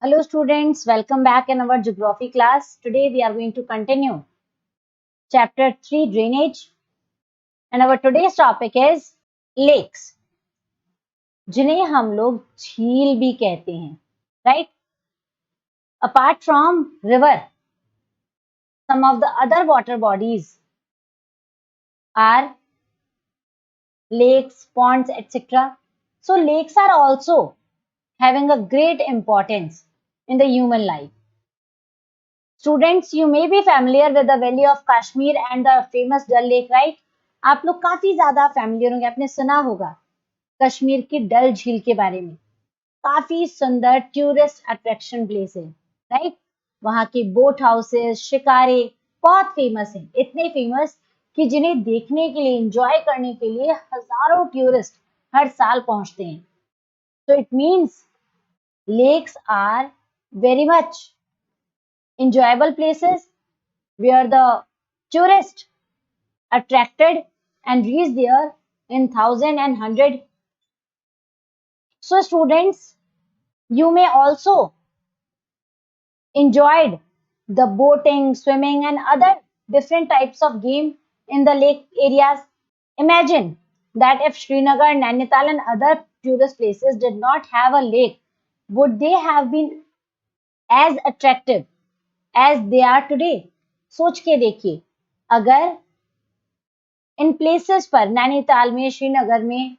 Hello students, welcome back in our geography class. Today we are going to continue chapter 3 drainage and our today's topic is lakes जिन्हें हम लोग झील भी कहते हैं, right? Apart from river, some of the other water bodies are lakes, ponds, etc. So lakes are also having a great importance in the human life. Students, you may be familiar with the Valley of Kashmir and the famous Dal Lake, right? आप लोग काफी ज्यादा familiar होंगे, आपने सुना होगा कश्मीर की डल झील के बारे में। काफी सुंदर टूरिस्ट अट्रैक्शन प्लेस है, राइट? वहां के बोट हाउसेस, शिकारे बहुत फेमस हैं, इतने फेमस कि जिन्हें देखने के लिए, एंजॉय करने के लिए हजारों टूरिस्ट हर साल पहुंचते हैं। So it means lakes are very much enjoyable places where the tourists attracted and reached there in thousand and hundred. So students, you may also enjoyed the boating, swimming and other different types of game in the lake areas. Imagine that if Srinagar, Nainital and other tourist places did not have a lake, would they have been as attractive as they are today? सोच के देखिए, अगर in places पर नैनीताल में, श्रीनगर में,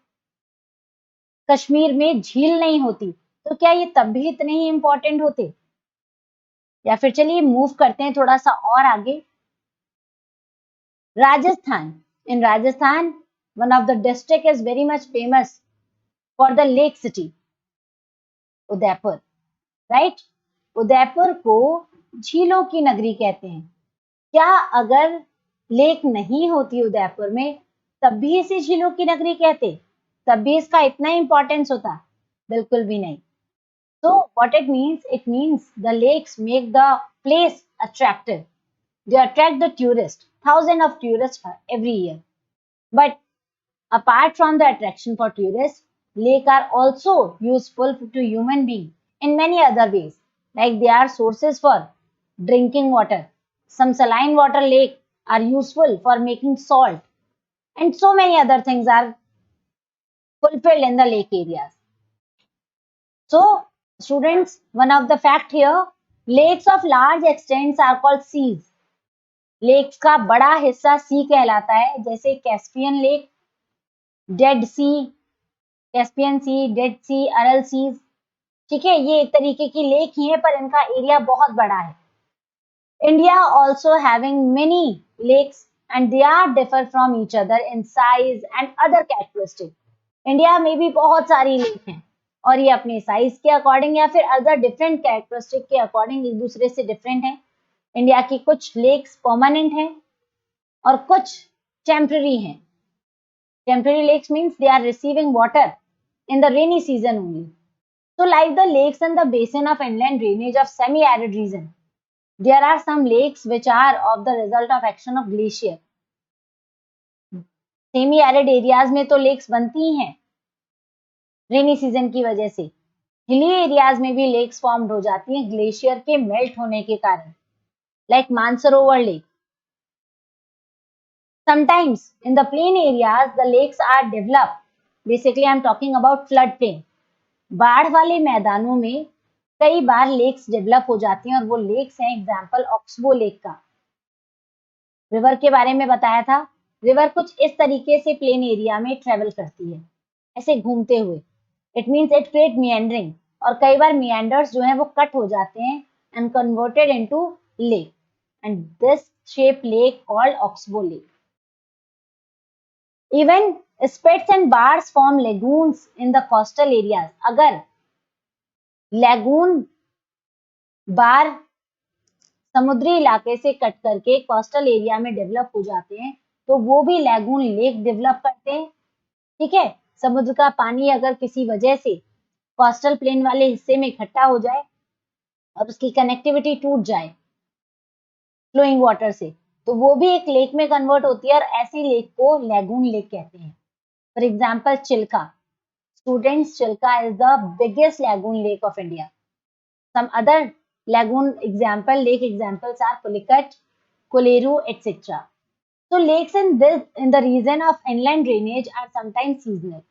कश्मीर में झील नहीं होती तो क्या ये तब भी इतने ही इंपॉर्टेंट होते? या फिर चलिए मूव करते हैं थोड़ा सा और आगे। Rajasthan, in Rajasthan one of the district is very much famous for the lake city Udaipur, right? Udaipur को झीलों की नगरी कहते हैं। क्या अगर लेक नहीं होती उदयपुर में तब भी इसे झीलों की नगरी कहते? तब भी इसका इतना इंपॉर्टेंस होता? बिल्कुल भी नहीं। So what it means the lakes make the place attractive. They attract the tourists, thousands of tourists every year. But apart from the attraction for tourists, lakes are also useful to human beings in many other ways. Like they are sources for drinking water. Some saline water lakes are useful for making salt. And so many other things are fulfilled in the lake areas. So, students, one of the fact here, lakes of large extents are called seas. Lakes का बड़ा हिस्सा sea कहलाता है, जैसे Caspian lake, Dead Sea, Caspian Sea, Dead Sea, Aral seas. ठीक है, ये एक तरीके की लेक ही है पर इनका एरिया बहुत बड़ा है। India also having many lakes and they are differ from each other in size and other characteristic. India में भी बहुत सारी लेक हैं और ये अपने साइज के अकॉर्डिंग या फिर अदर डिफरेंट कैरेक्टरिस्टिक के अकॉर्डिंग एक दूसरे से डिफरेंट है। इंडिया की कुछ लेक्स परमानेंट हैं और कुछ टेम्पररी हैं। Temporary lakes means they are receiving water in the rainy season only. So like the lakes and the basin of inland drainage of semi-arid region, there are some lakes which are of the result of action of glacier. Semi arid areas में तो lakes बनती ही हैं rainy season की वजह से। Hilly areas में भी lakes formed हो जाती हैं ग्लेशियर के मेल्ट होने के कारण, like Mansarovar lake. Sometimes in the plain areas the lakes are developed. Basically I'm talking about flood plain. बाढ़ वाले मैदानों में कई बार लेक्स डेवलप हो जाती हैं और वो लेक्स हैं एग्जाम्पल ऑक्सबो लेक का। रिवर के बारे में बताया था, रिवर कुछ इस तरीके से प्लेन एरिया में ट्रेवल करती है, ऐसे घूमते हुए। इट मीन्स इट क्रिएट मिएंडरिंग और कई बार मिएंडर्स जो हैं वो कट हो जाते हैं and converted into lake and this shape lake called oxbow lake. Even spits and bars form lagoons in the coastal areas. अगर लेगून बार समुद्री इलाके से कट करके कोस्टल एरिया में डेवलप हो जाते हैं तो वो भी लैगून लेक डेवलप करते हैं। ठीक है, समुद्र का पानी अगर किसी वजह से कोस्टल प्लेन वाले हिस्से में इकट्ठा हो जाए और उसकी कनेक्टिविटी टूट जाए फ्लोइंग वाटर से तो वो भी एक लेक में कन्वर्ट होती है और ऐसी लेक को लैगून लेक कहते हैं। For example Chilka, students, Chilka is the biggest lagoon lake of India. Some other lagoon example, lake examples are Pulicat, Koleru, etc. So lakes in the region of inland drainage are sometimes seasonal.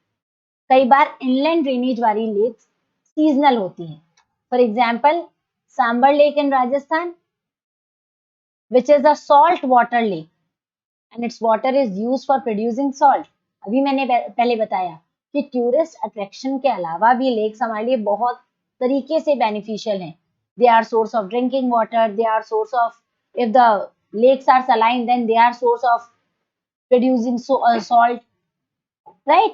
कई बार inland drainage वाली lakes seasonal होती हैं. For example, Sambar Lake in Rajasthan, which is a salt water lake, and its water is used for producing salt. अभी मैंने पहले बताया कि tourist attraction के अलावा भी लेक्स हमारे लिए बहुत तरीके से बेनिफिशियल हैं. They are source of drinking water, they are source of, if the lakes are saline, then they are source of producing salt, right?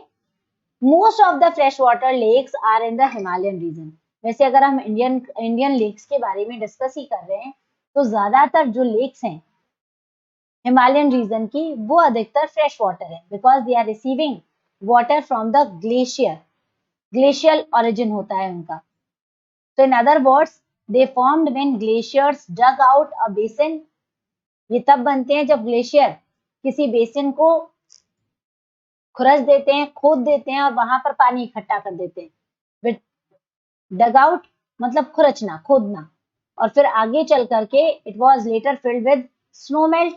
Most of the freshwater lakes are in the Himalayan region. वैसे अगर हम Indian lakes के बारे में discuss ही कर रहे हैं तो ज्यादातर जो लेक्स हैं हिमालयन रीजन की वो अधिकतर फ्रेश वाटर है, because they are receiving water from the glacial origin होता है उनका. तो in other words, they formed when glaciers dug out a basin. ये तब बनते हैं जब ग्लेशियर किसी बेसिन को खुरच देते हैं, खोद देते हैं और वहां पर पानी इकट्ठा कर देते हैं. विद डग आउट मतलब खुरचना, खोदना, और फिर आगे चल करके it was later filled with snow melt.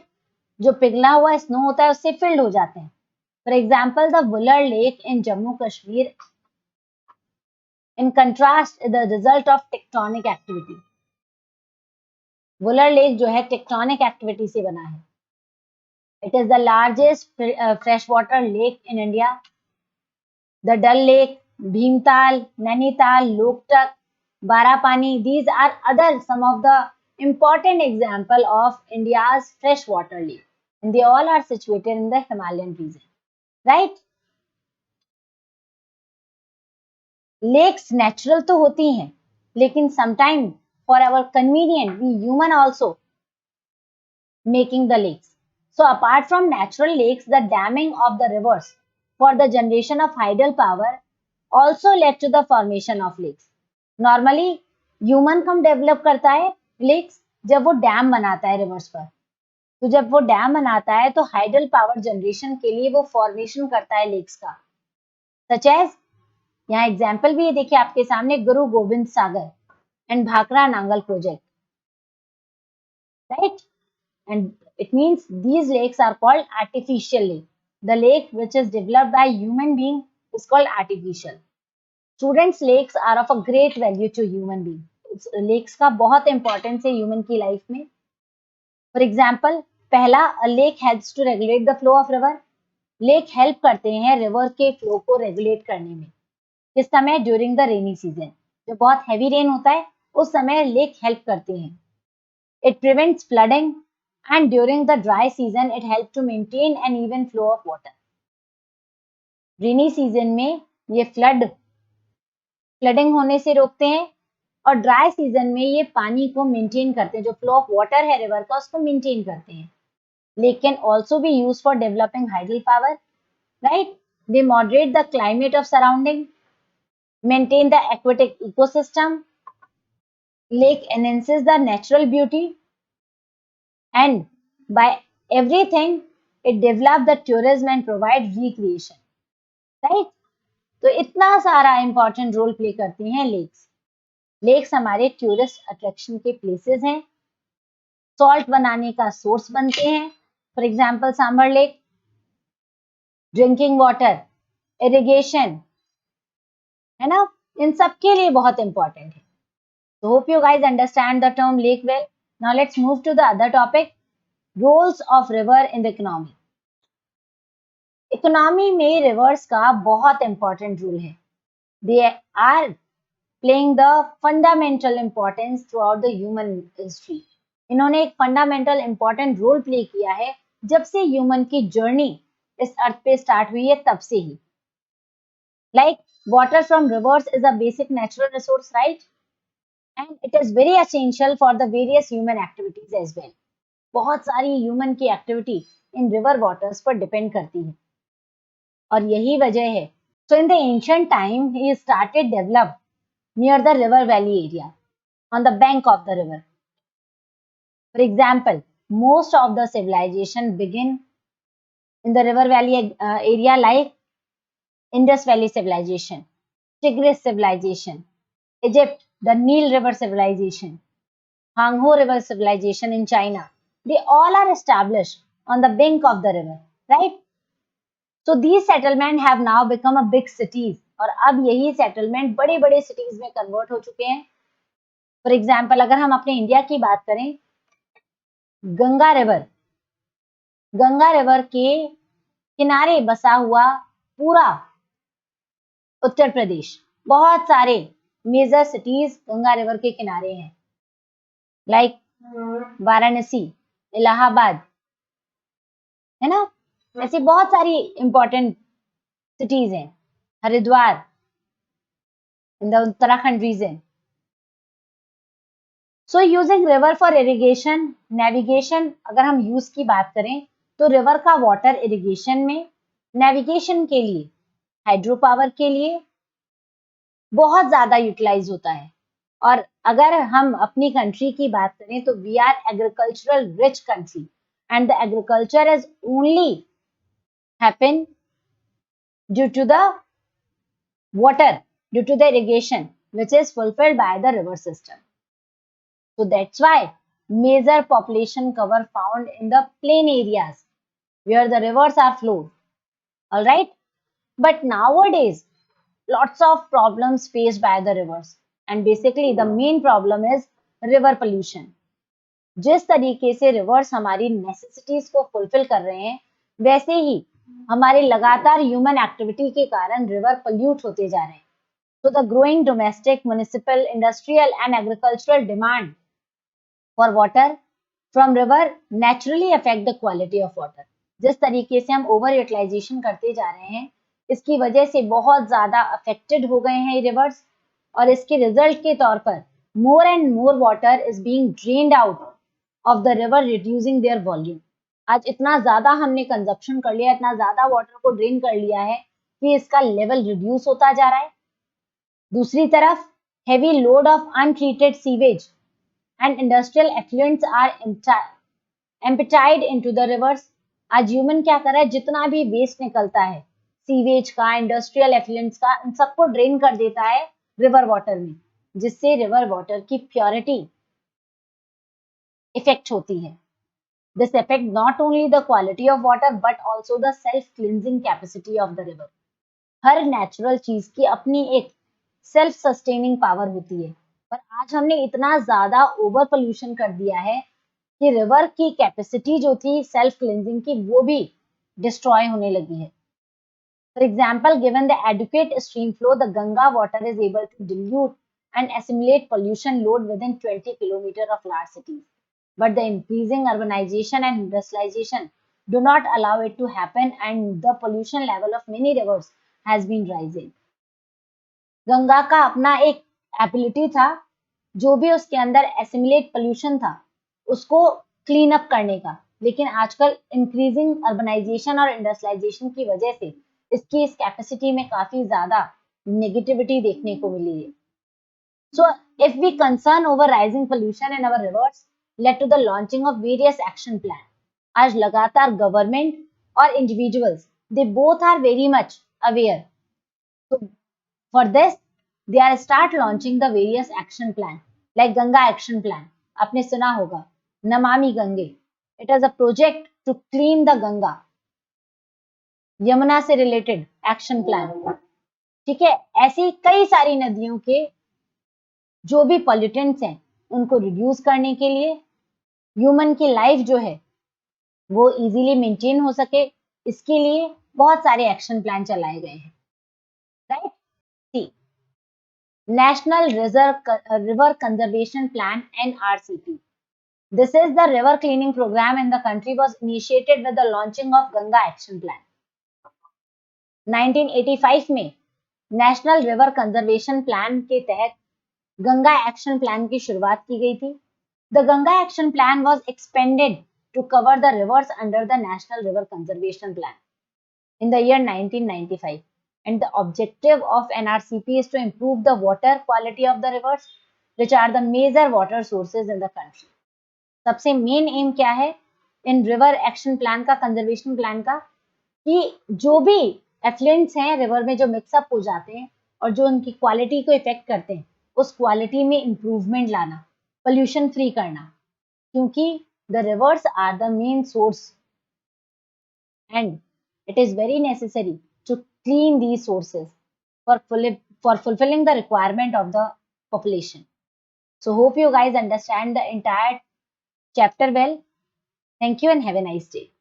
जो पिघला हुआ स्नो होता है उससे फिल्ड हो जाते हैं. For example the Wular lake in Jammu Kashmir in contrast the result of tectonic activity. Wular lake जो है टेक्टोनिक एक्टिविटी से बना है. It is the largest fresh water lake in India. The Dal lake, Bhimtal, Nainital, Loktak, Barapani, these are other some of the important example of India's freshwater lake, and they all are situated in the Himalayan region, right? Lakes natural तो होती हैं, लेकिन sometime for our convenient we human also making the lakes. So apart from natural lakes, the damming of the rivers for the generation of hydel power also led to the formation of lakes. Normally human come develop करता है lakes जब वो dam बनाता है reverse पर. तो जब वो डैम बनाता है तो हाइडल पावर जनरेशन के लिए वो फॉर्मेशन करता है लेक्स का. सच एज यहाँ एग्जाम्पल भी है, देखिए आपके सामने, Guru Gobind Sagar and Bhakra Nangal project, right? And it means these lakes are called artificial lake. The lake which is developed by human being is called artificial. Students, lakes are of a great value to human being. Lakes का बहुत importance है human की life में. For example, पहला, a lake helps to regulate the flow of river. Lake help करते हैं river के flow को रेगुलेट करने में. किस समय? During the rainy season. जब बहुत हैवी रेन होता है उस समय लेक हेल्प करते हैं. It prevents flooding and during the dry season it helps to maintain an even flow of water. Rainy season में ये फ्लडिंग होने से रोकते हैं और ड्राई सीजन में ये पानी को मेंटेन करते हैं, जो फ्लो ऑफ वाटर है रिवर का उसको मेंटेन करते हैं. Lake can also be use for developing hydel power, right? They moderate the climate of surrounding, maintain the aquatic ecosystem. Lake enhances the natural beauty and by everything it develop the tourism and provide recreation, right? तो इतना सारा important role play करती हैं lakes. Lakes हमारे tourist attraction के places हैं, salt बनाने का सोर्स बनते हैं. For example Sambhar lake, drinking water, irrigation, है ना, इन सब के लिए बहुत इंपॉर्टेंट है. So hope you guys understand the term lake well. Now let's move to the other topic, roles of river in the economy. Economy में रिवर्स का बहुत इंपॉर्टेंट रोल है. They are playing the fundamental importance throughout the human history. इन्होंने एक fundamental important role play किया है जब से ह्यूमन की जर्नी इस अर्थ पे स्टार्ट हुई है तब से ही. Like water from rivers is a basic natural resource, right? And it is very essential for the various human activities as well. बहुत सारी ह्यूमन की एक्टिविटी इन रिवर वाटर्स पर डिपेंड करती है और यही वजह है. So in the ancient time he started develop near the river valley area on the bank of the river. For example, most of the civilization begin in the river valley area like Indus Valley civilization, Tigris civilization, Egypt, the Nile River civilization, Hangho River civilization in China, they all are established on the bank of the river, right? So these settlement have now become a big cities और अब यही settlement बड़े बड़े cities में convert हो चुके हैं. For example अगर हम अपने इंडिया की बात करें, गंगा रिवर, गंगा रिवर के किनारे बसा हुआ पूरा उत्तर प्रदेश, बहुत सारे मेजर सिटीज गंगा रिवर के किनारे हैं, लाइक वाराणसी, इलाहाबाद, है ना, ऐसी बहुत सारी इंपॉर्टेंट सिटीज हैं, Haridwar in the Uttarakhand region. So using river for irrigation, navigation, अगर हम यूज की बात करें तो रिवर का वाटर इरिगेशन में, नेविगेशन के लिए, हाइड्रो पावर के लिए बहुत ज्यादा यूटिलाइज होता है. और अगर हम अपनी कंट्री की बात करें तो we are agricultural rich country and the agriculture is only happen due to the water, due to the irrigation which is fulfilled by the river system. So that's why major population cover found in the plain areas where the rivers are flowed. All right, but nowadays lots of problems faced by the rivers and basically the main problem is river pollution. जिस तरीके से reverse हमारी necessities को fulfil कर रहे हैं, वैसे ही हमारे लगातार ह्यूमन एक्टिविटी के कारण रिवर पोल्यूट होते जा रहे हैं. So the growing domestic, municipal, industrial and agricultural demand for water from river naturally affect the quality of water. जिस तरीके से हम ओवर यूटिलाइजेशन करते जा रहे हैं, इसकी वजह से बहुत ज्यादा अफेक्टेड हो गए हैं रिवर्स और इसके रिजल्ट के तौर पर more and more water is being drained out of the river, reducing their volume. आज इतना ज्यादा हमने कंजप्शन कर लिया, इतना ज्यादा वाटर को ड्रेन कर लिया है कि इसका लेवल रिड्यूस होता जा रहा है. दूसरी तरफ heavy load of untreated sewage and industrial effluents are emptied into the rivers. आज ह्यूमन क्या कर रहा है, जितना भी वेस्ट निकलता है सीवेज का, इंडस्ट्रियल एफ्लुएंट्स का, इन सबको ड्रेन कर देता है रिवर वाटर में, जिससे रिवर वाटर की प्योरिटी इफेक्ट होती है. This affect not only the quality of water but also the self cleansing capacity of the river. Her natural चीज की अपनी एक सेल्फ सस्टेनिंग पावर होती है, पर आज हमने इतना ज्यादा ओवर पोल्यूशन कर दिया है कि रिवर की कैपेसिटी जो थी सेल्फ क्लींजिंग की, वो भी डिस्ट्रॉय होने लगी है. For example, given the adequate stream flow, the Ganga water is able to dilute and assimilate pollution load within 20 kilometers of large cities. But the increasing urbanization and industrialization do not allow it to happen and the pollution level of many rivers has been rising. Ganga का अपना एक ability था, जो भी उसके अंदर assimilate pollution था उसको क्लीन अप करने का, लेकिन आजकल इंक्रीजिंग अर्बनाइजेशन और इंडस्ट्रियलाइजेशन की वजह से इसकी इस कैपेसिटी में काफी ज्यादा नेगेटिविटी देखने को मिली है. So if we concern over rising pollution in our rivers led to the launching of various action plan. आज लगातार गवर्नमेंट और individuals, they both are very much aware. So for this they are start launching the various action plan like Ganga action plan. आपने सुना होगा Namami Gange. It is a project to clean the Ganga. Yamuna से related action plan, ठीक है. ऐसी कई सारी नदियों के जो भी पॉल्यूटेंट्स हैं उनको रिड्यूस करने के लिए, ह्यूमन की लाइफ जो है वो इजीली मेंटेन हो सके, इसके लिए बहुत सारे एक्शन प्लान चलाए गए हैं, right. See national river conservation plan NRCP. This is the river cleaning programme in the country was initiated with the launching of Ganga action plan. 1985 में नेशनल रिवर कंजर्वेशन प्लान के तहत गंगा एक्शन प्लान की शुरुआत की गई थी. The Ganga Action Plan was expanded to cover the rivers under the National River Conservation Plan in the year 1995. And the objective of NRCP is to improve the water quality of the rivers, which are the major water sources in the country. सबसे main M क्या है इन river action plan का, conservation plan का, कि जो भी effluents हैं river में जो मिक्सअप हो जाते हैं और जो उनकी क्वालिटी को इफेक्ट करते हैं, उस क्वालिटी में इम्प्रूवमेंट लाना, पोल्यूशन फ्री करना, क्योंकि the rivers are the main source and it is very necessary to clean these sources for, for fulfilling the requirement of the population. So hope you guys understand the entire chapter well. Thank you and have a nice day.